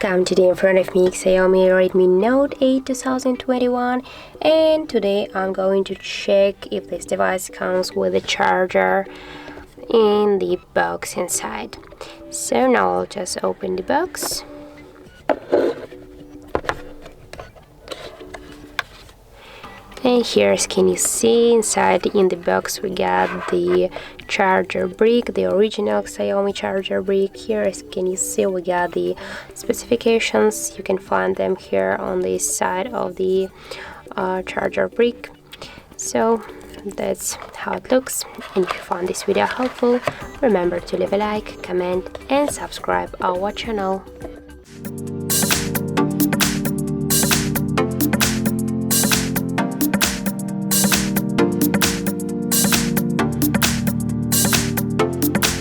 Welcome. Today in front of me XIAOMI Redmi Note 8 2021, and today I'm going to check if this device comes with a charger in the box inside. So now I'll just open the box. And here, as can you see, inside in the box we got the charger brick, the original XIAOMI charger brick. Here, as can you see, we got the specifications. You can find them here on the side of the charger brick. So that's how it looks. And if you found this video helpful, remember to leave a like, comment and subscribe our channel.